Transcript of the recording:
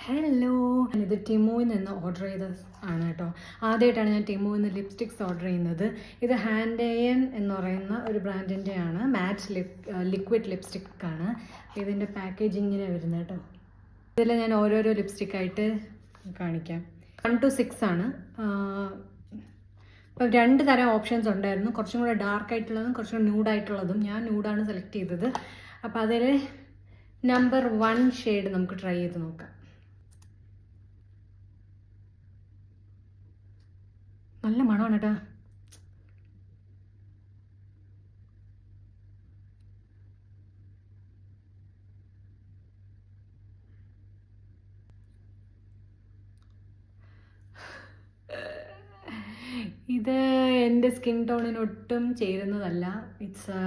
Hello, ഇത് ടിമോയിൽ നിന്ന് order ആണ് കേട്ടോ. ആദ്യമായിട്ടാണ് ഞാൻ ടിമോയിൽ നിന്ന് ലിപ്സ്റ്റിക്സ് ഓർഡർ ചെയ്യുന്നത്. ഇത് ഹാൻഡേയൻ എന്ന് പറയുന്ന ഒരു ബ്രാൻഡിൻ്റെ ആണ്. മാറ്റ് ലിക്വിഡ് ലിപ്സ്റ്റിക് ആണ്. ഇതിൻ്റെ പാക്കേജിങ്ങിനെ വരുന്നത് കേട്ടോ. ഇതിൽ ഞാൻ ഓരോരോ ലിപ്സ്റ്റിക്കായിട്ട് കാണിക്കാം. 1 to 6 ആണ്. അപ്പോൾ 2 തരം ഓപ്ഷൻസ് ഉണ്ടായിരുന്നു. കുറച്ചും കൂടെ ഡാർക്ക് ആയിട്ടുള്ളതും കുറച്ചും കൂടെ ന്യൂഡായിട്ടുള്ളതും. ഞാൻ ന്യൂഡാണ് സെലക്ട് ചെയ്തത്. അപ്പോൾ അതിൽ നമ്പർ 1 ഷെയ്ഡ് നമുക്ക് ട്രൈ ചെയ്ത് നോക്കാം. നല്ല മണമാണ് കേട്ടോ. ഇത് എൻ്റെ സ്കിൻ ടോണിന് ഒട്ടും ചേരുന്നതല്ല. ഇറ്റ്സ്